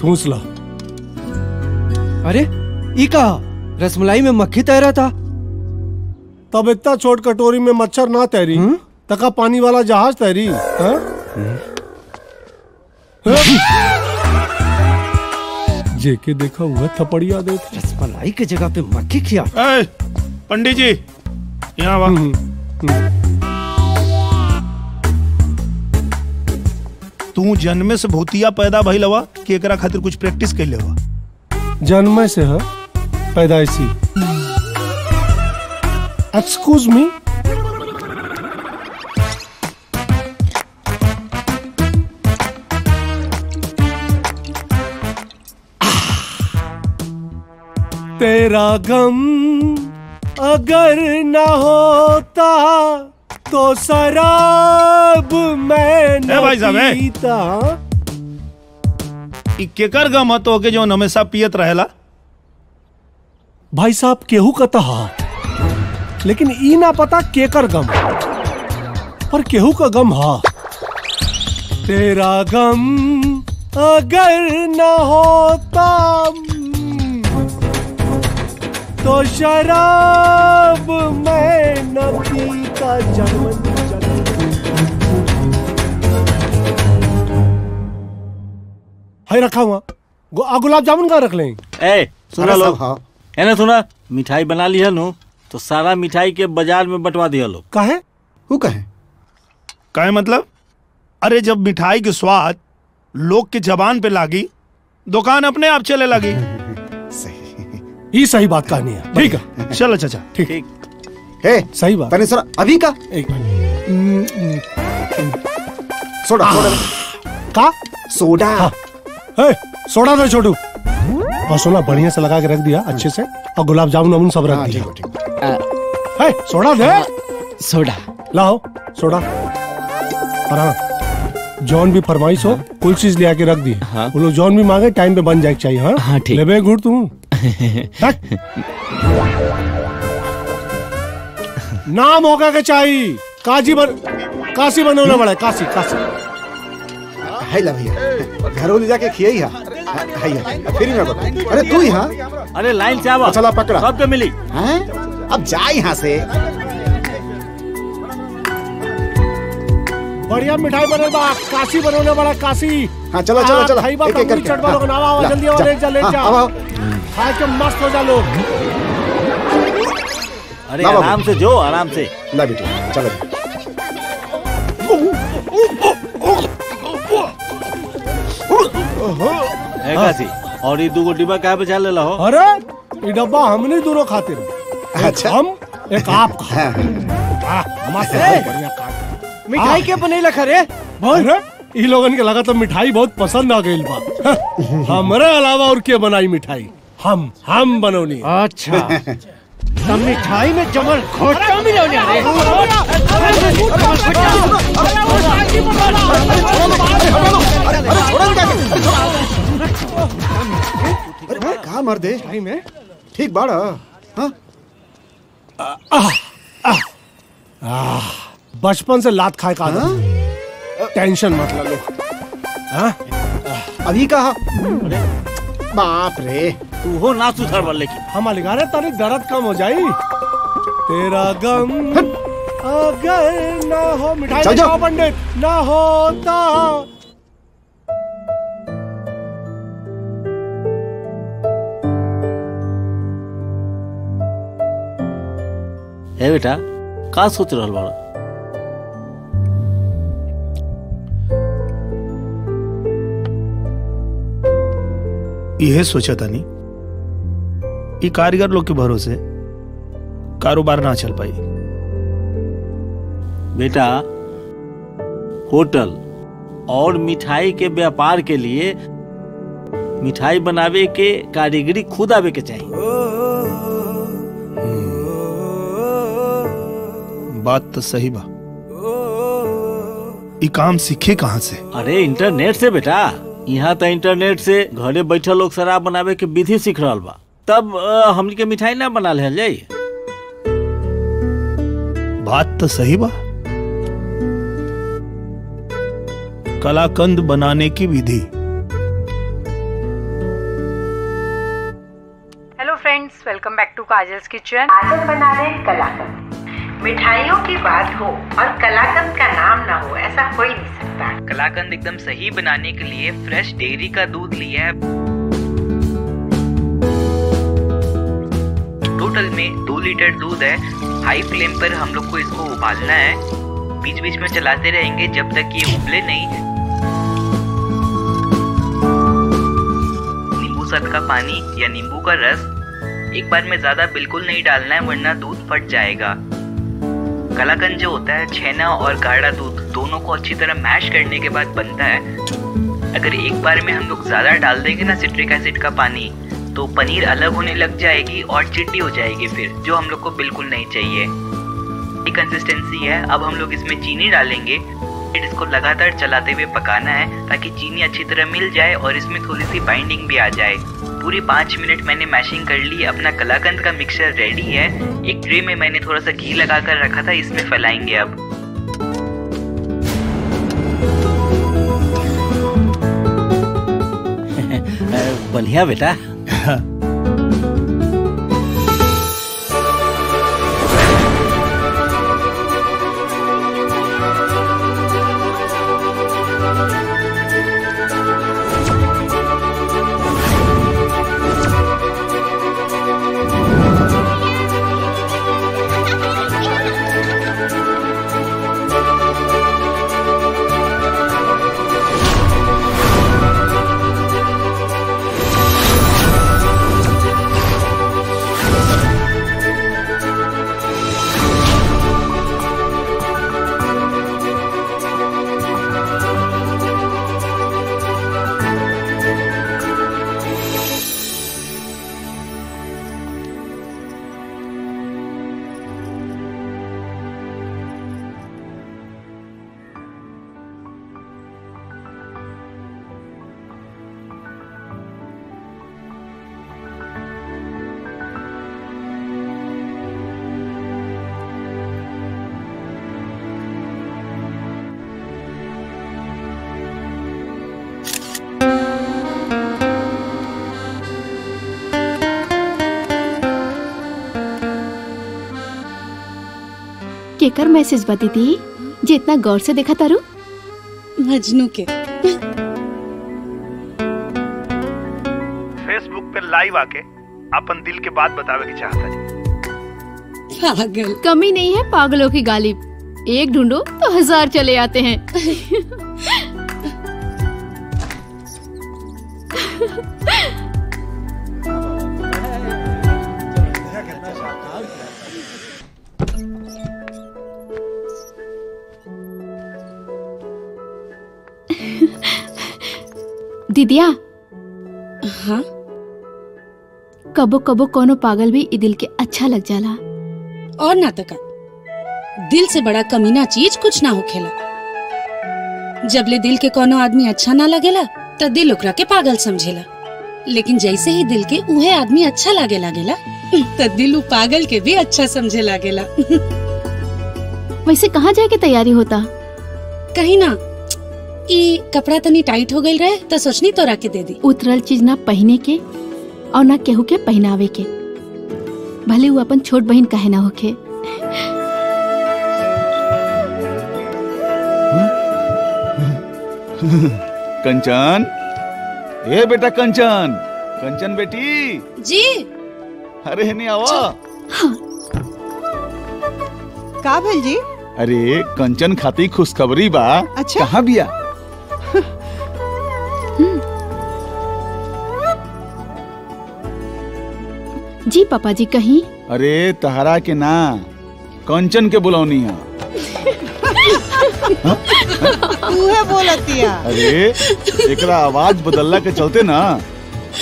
ठूस ला। अरे ई का रसमलाई में मक्खी तैरा था। तब इतना छोट कटोरी में मच्छर ना तैरी, तका पानी वाला जहाज तैरी। जेके देखा हुआ थपड़िया दे। रसमलाई के जगह पे मक्खी खिया। पंडित जी यहाँ वा। तू जन्मे से भूतिया पैदा भइल हवा कि एकरा खातिर कुछ प्रैक्टिस कैले हवा? जन्मे से है पैदाइशी। एक्सक्यूज मी, तेरा गम अगर न होता तो शराब मैं न पीता। केकर गम हतो के जो हमेशा पियत रहेला? भाई साहब केहू कता हा, लेकिन ई ना पता केकर गम, पर केहू का गम हा। तेरा गम अगर न होता तो शराब मैं न पीता। हाय रखा हुआ गुलाब जामुन का रख लें। ए सुना लो, है ना? सुना, मिठाई बना ली है नो, तो सारा मिठाई के बाजार में बंटवा दिया लो। काहे? वो काहे? काहे मतलब? अरे जब मिठाई के स्वाद लोग के जबान पे लागी, दुकान अपने आप चले लगी। ये सही बात कहनी है। ठीक है, चलो चाचा। ठीक। हे सही बात। तने सर अभी का एक सोडा का सोडा। हे सोडा दे छोटू। और सोना बढ़िया से लगा के रख दिया अच्छे से, और गुलाब जामुन अमुन सब रख दिया। हे सोडा दे। सोडा लाओ सोडा। और हाँ, जॉन भी फरमाइश हो कुल चीज ले आके रख दी। वो लोग जॉन भी मांगे टाइम पे बन जाए चाहिए। हाँ हाँ ठीक। लेबे घुट तू नाम होगा के चाहिए। काशी बनोने बड़ा है। काशी काशी है ला भैया, घरों ले जाके खियाई है। फिर मैं बता। अरे तू यहाँ? अरे लाइन से आवा। चला पकड़ा। सबके मिली। हैं? अब जा यहाँ से। बढ़िया मिठाई बनल बा, काशी बनोने बड़ा काशी। हाँ चलो चलो चलो। खाई बा कंगनी चट बा लोग। आवा जल्दी आओ, ले जा ले जा। खा के मस्त हो जा लोग। अरे आराम से जो, आराम से। ला बेटी चलो। काशी, और ये दो डिब्बा कहाँ पे चल ले हो? अरे ये डब्बा हमने दोनों खाते रहे। अच्छा। हम एक आप खा। मिठाई के बने लखा रे। अरे ई लोगन के लगा तो मिठाई बहुत पसंद आ गई बा। हमारे अलावा और के बनाई मिठाई? हम बनौनी। अच्छा तब मिठाई में जमल खोटा मिलौनी रे। अरे कहाँ मर दे में? ठीक बाड़ा। बचपन से लात खाए का टेंशन मत लो। अभी कहा? बाप रे, तू हो ना सुधर वाले की। हम लिखा रहे तारी दर्द कम हो जाई। तेरा गम अगर ना हो, मिठाई खाओ पंडित, ना होता। ए बेटा, का सोच रहल बाड़ा? यह सोचा था नहीं, ये कारीगर लोग के भरोसे कारोबार ना चल पाई। बेटा, होटल और मिठाई के व्यापार के लिए मिठाई बनावे के कारीगरी खुद आवे के चाहिए। बात तो सही बा। ये काम सीखे कहाँ से? अरे इंटरनेट से बेटा। यहाँ तो इंटरनेट से घरे बैठे लोग शराब बनावे के विधि सीख रहा बा। तब हमनी के मिठाई ना बना ले जाई। बात तो सही बा। कलाकंद बनाने की विधि काजल्स किचन। आज बना रहे हैं कलाकंद। मिठाइयों की बात हो और कलाकंद का नाम ना हो, ऐसा हो ही नहीं सकता। कलाकंद एकदम सही बनाने के लिए फ्रेश डेयरी का दूध लिया है। टोटल में 2 लीटर दूध है। हाई फ्लेम पर हम लोग को इसको उबालना है। बीच बीच में चलाते रहेंगे जब तक ये उबले नहीं। नींबू सर का पानी या नींबू का रस एक बार में ज्यादा बिल्कुल नहीं डालना है, वरना दूध फट जाएगा। कलाकंद जो होता है छेना और गाढ़ा दूध दोनों को अच्छी तरह मैश करने के बाद बनता है। अगर एक बार में हम लोग ज्यादा डाल देंगे ना सिट्रिक एसिड का पानी, तो पनीर अलग होने लग जाएगी और चिट्टी हो जाएगी फिर, जो हम लोग को बिल्कुल नहीं चाहिए। ये कंसिस्टेंसी है। अब हम लोग इसमें चीनी डालेंगे। इसको लगातार चलाते हुए पकाना है ताकि चीनी अच्छी तरह मिल जाए और इसमें थोड़ी सी बाइंडिंग भी आ जाए। पूरी 5 मिनट मैंने मैशिंग कर ली। अपना कलाकंद का मिक्सचर रेडी है। एक ट्रे में मैंने थोड़ा सा घी लगा कर रखा था, इसमें फैलाएंगे अब। बढ़िया बेटा। केकर मैसेज बा दीदी जे इतना गौर से देखा तारू? मजनू के फेसबुक पे लाइव आके अपन दिल के बात बतावे की चाहता जी। पागल। कमी नहीं है पागलों की गालिब। एक ढूंढो तो 1000 चले आते हैं। दीदिया। हाँ? कबो कबो कोनो पागल भी ई दिल के अच्छा लग जाला। और ना तका दिल से बड़ा कमीना चीज कुछ ना होखेला। जबले दिल के कोनो आदमी अच्छा ना लगेला त दिल ओकरा के पागल समझेला, लेकिन जैसे ही दिल के उहे आदमी अच्छा लागे लागेला त दिल उ पागल के भी अच्छा समझे लागेला। वैसे कहाँ जाए के तैयारी होता? कहीं ना, ई कपड़ा तनी टाइट हो गई रहे तो सोचनी तोरा के दे दी। उतरल चीज ना पहने के और ना केहू के पहनावे के, भले वो अपन छोट बहन कहे ना होके। कंचन, ए बेटा कंचन, कंचन बेटी। जी। अरे नहीं आवा। हाँ। का भेल जी? अरे कंचन खाती खुशखबरी बा। अच्छा? कहाँ बिया? जी पापा जी कहीं। अरे तहरा के ना, कंचन के बुलौनी है। उहे बोलतिया। अरे एकरा आवाज बदलला के चलते ना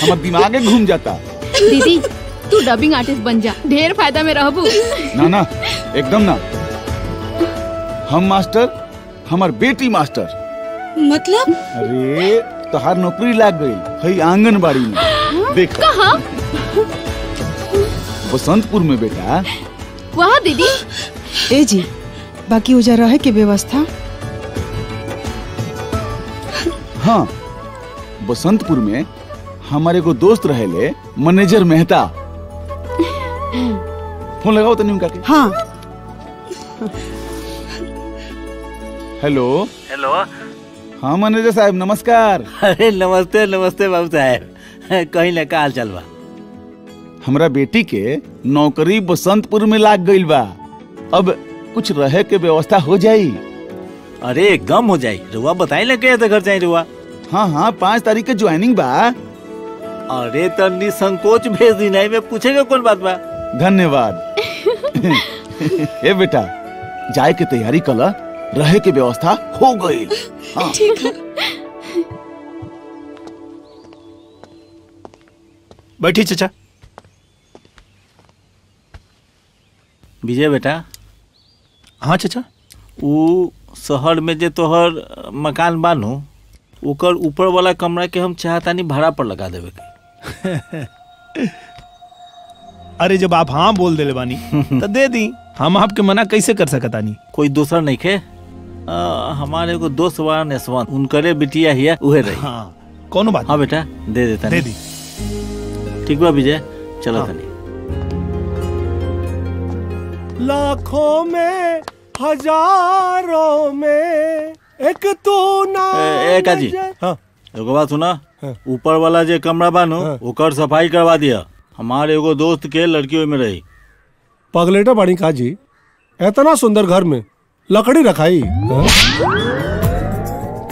हमार दिमागे घूम जाता। दीदी तू डबिंग आर्टिस्ट बन जा, ढेर फायदा में रहबू। ना ना एकदम ना। हम मास्टर, हमार बेटी मास्टर। मतलब? अरे तोहार नौकरी लाग गई है आंगनबाड़ी में। देख कहाँ? बसंतपुर में बेटा। वाह दीदी। ए जी बाकी उजा रहे के व्यवस्था? हाँ, बसंतपुर में हमारे को दोस्त रहेले मैनेजर मेहता। फोन लगाओ तनी उनका के। हाँ हेलो हेलो। हाँ मैनेजर साहब नमस्कार। अरे नमस्ते नमस्ते बाबू साहब, कहीं ना का हाल चल बा? हमरा बेटी के नौकरी बसंतपुर में लाग गइल बा, अब कुछ रहे के व्यवस्था हो जाई? अरे एकदम हो जाई। रुआ बताई ना के घर जाई रुआ? हाँ हाँ 5 तारीख के ज्वाइनिंग बा। अरे तो निसंकोच भेज दी, नहीं में पूछेगा कौन बात बा। धन्यवाद। ए बेटा जाए के तैयारी कला, रहे के व्यवस्था हो गई। हाँ। ठीक है। बैठी चचा। विजय बेटा। हाँ चचा। वो शहर में जे तोहर मकान बानू, ओकर ऊपर वाला कमरा के हम चाहतानी भाड़ा पर लगा देवे के। अरे जब आप हाँ बोल देले बानी तो दे दी, हम आपके मना कैसे कर सकतानी? कोई दूसरा नहीं खे? हमारे को दोस्त बा नेसवन, उनकरे बिटिया हिया उहे रही। हाँ कौन बात? हाँ बेटा दे देता। दे दी। ठीक बा विजय, चलो हाँ। तनी। लाखों में हजारों में एक तू ना। ए काजी, एगो बात सुना। ऊपर वाला जे कमरा बानू ओकर सफाई करवा दिया। हमारे एगो दोस्त के लड़की में रही। पगलेटा बाड़ी काजी, इतना सुंदर घर में लकड़ी रखाई?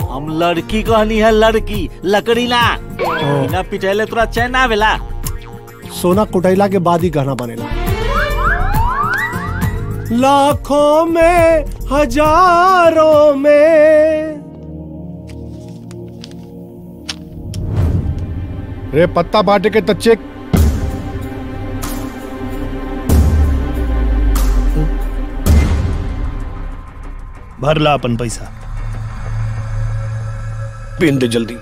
हम लड़की कहनी है, लड़की, लकड़ी ना। बिना पिटैले तोरा चैन ना आवेला? सोना कुटैला के बाद ही गहना बनेला। लाखों में हजारों में। रे पत्ता बाटे के तच्चे। भरला अपन पैसा। पिन दे जल्दी।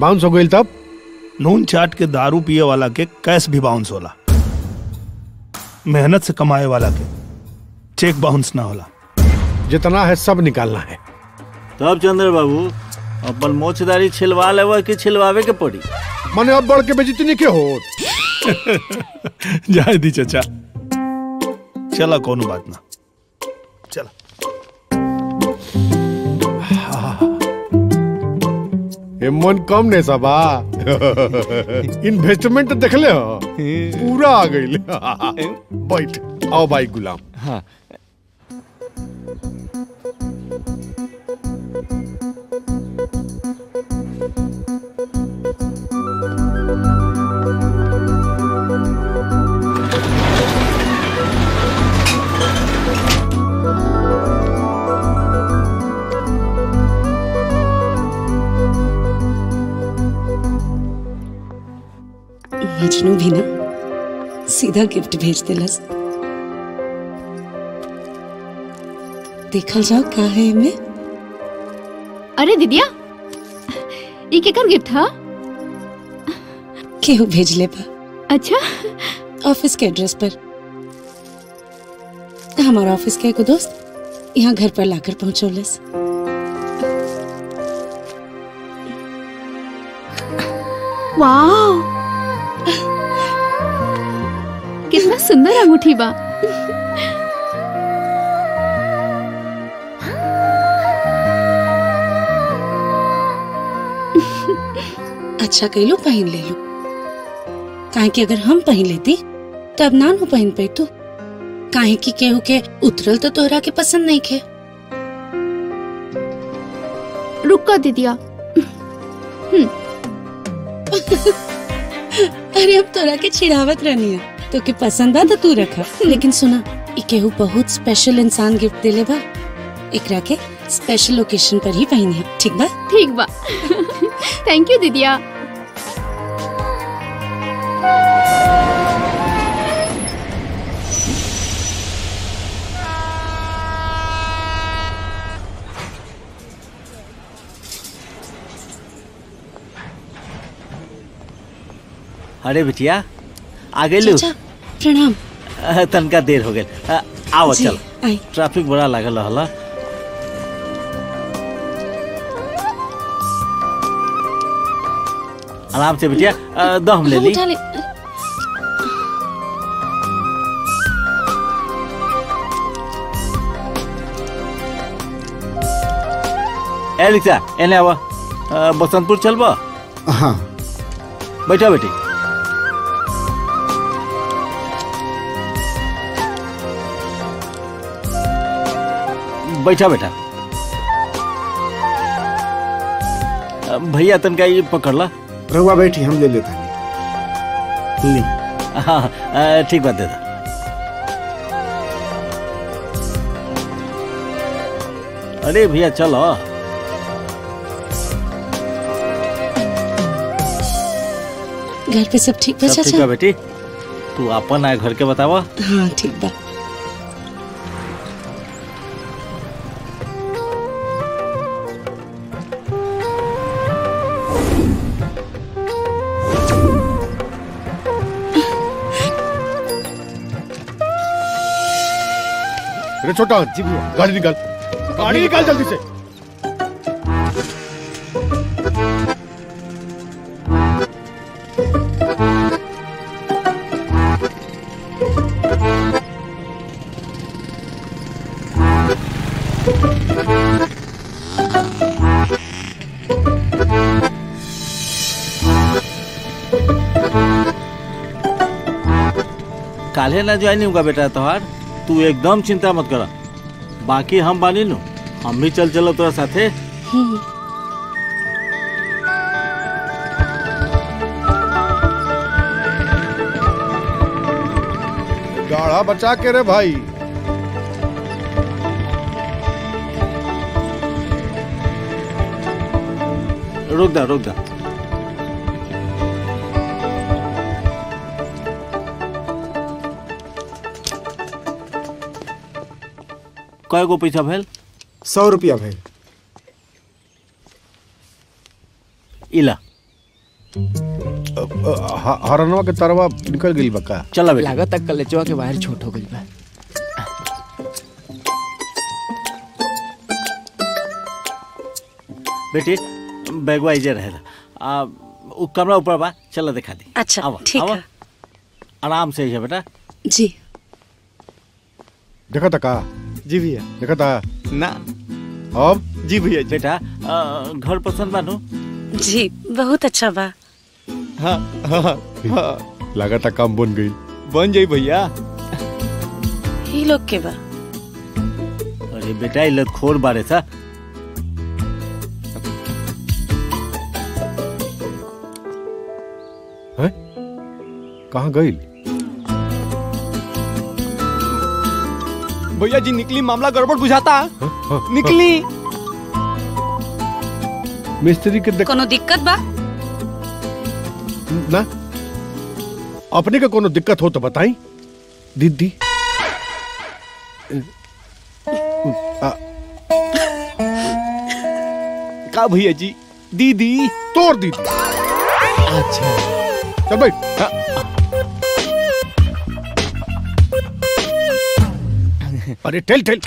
बाउंस हो गई तब? नून चाट के दारू पिए वाला के कैश भी बाउंस होला, मेहनत से कमाए वाला के चेक बाउंस ना होला। जितना है सब निकालना है। तब चंद्र बाबू अपन मोछदारी छिलवा लेवा कि छिलवावे के पड़ी? मने अब बढ़ के बेइज्जती नहीं के हो। जाए दी चचा, चला कोनो बात ना, चला। मन कम ने सबा। इन्वेस्टमेंट देख ले हो, पूरा आ गई। बैठ आओ भाई गुलाम। हाँ। मजनू भी ना सीधा गिफ्ट भेज दिलस। देखल जाओ का है में। अरे दीदिया, ई केकर गिफ्ट हा? केहू भेज ले बा। अच्छा। ऑफिस के एड्रेस पर। हमारा ऑफिस के एगो दोस्त यहाँ घर पर लाकर पहुंचोलस। वाह, कितना सुंदर अंगूठी बा। अच्छा कहलो पहन ले लो, काहे कि अगर हम पहन लेती तब ना नु पहन पे तू। काहे कि केहू के उतरल तो तोहरा के पसंद नहीं खे। रुको दीदिया। अरे अब तोरा के छिड़ावत रहनी है, तो के पसंद बा तो तू रखा। लेकिन सुना, ई केहू बहुत स्पेशल इंसान गिफ्ट देले बा, एकरा के स्पेशल ओकेशन पर ही पहनी है। ठीक बा? ठीक बा। थैंक यू दीदिया। अरे बिटिया आ गई। प्रणाम। तनका देर हो गई, आओ चल। आई। ट्रैफिक बड़ा लागल रहला। आराम से बिटिया, दो हम ले ली। उठा ले। ए लिखा एने आवा, बसंतपुर चलबा। हाँ बैठा बेटी। बैठा बेटा। भैया तनका ये पकड़ ला। रहुआ बैठी, हम ले लेते हैं। ली। हाँ ठीक बात दे दा। अरे भैया चलो। घर पे सब ठीक बा सब ठीक चाचा? है बेटी, तू अपन आए घर के बतावा। हाँ ठीक बा। अरे छोटा जी भैया, गाड़ी निकाल, गाड़ी निकाल जल्दी से। काले ना ज्वाइन होगा बेटा तोहार, तू एकदम चिंता मत करा। बाकी हम बानी नु, हम भी चल चलो तोरा साथे। गाड़ा बचा के रे भाई। रुक जा रुक जा। कय गो पैसा भेल? 100 रुपया भेल। इला हरनवा के तरवा निकल गई बका। चला बेटा। लागत तक कलेचवा के बाहर छोट हो गई बा। बेटी बैगवा इजे रहेला। उ कमरा ऊपर बा, चला दिखा दी। अच्छा आवा, ठीक आवा। है। आराम से है बेटा। जी देखा था का? जी भैया। देखा था ना। अब जी भैया। बेटा घर पसंद बानू? जी बहुत अच्छा बा। हाँ हाँ हाँ। लगा था काम बन गई। बन जाई भैया। ही लोग के बा। अरे बेटा इल्लत खोर बारे सा। है? कहाँ गई? भैया जी निकली, मामला गड़बड़ बुझाता। निकली। मिस्त्री के कोनो दिक्कत बा? ना, अपने का कोनो दिक्कत हो तो बताई दीदी। का भैया जी? दीदी तोर दीदी। अच्छा चल बैठ। अरे टेल टेल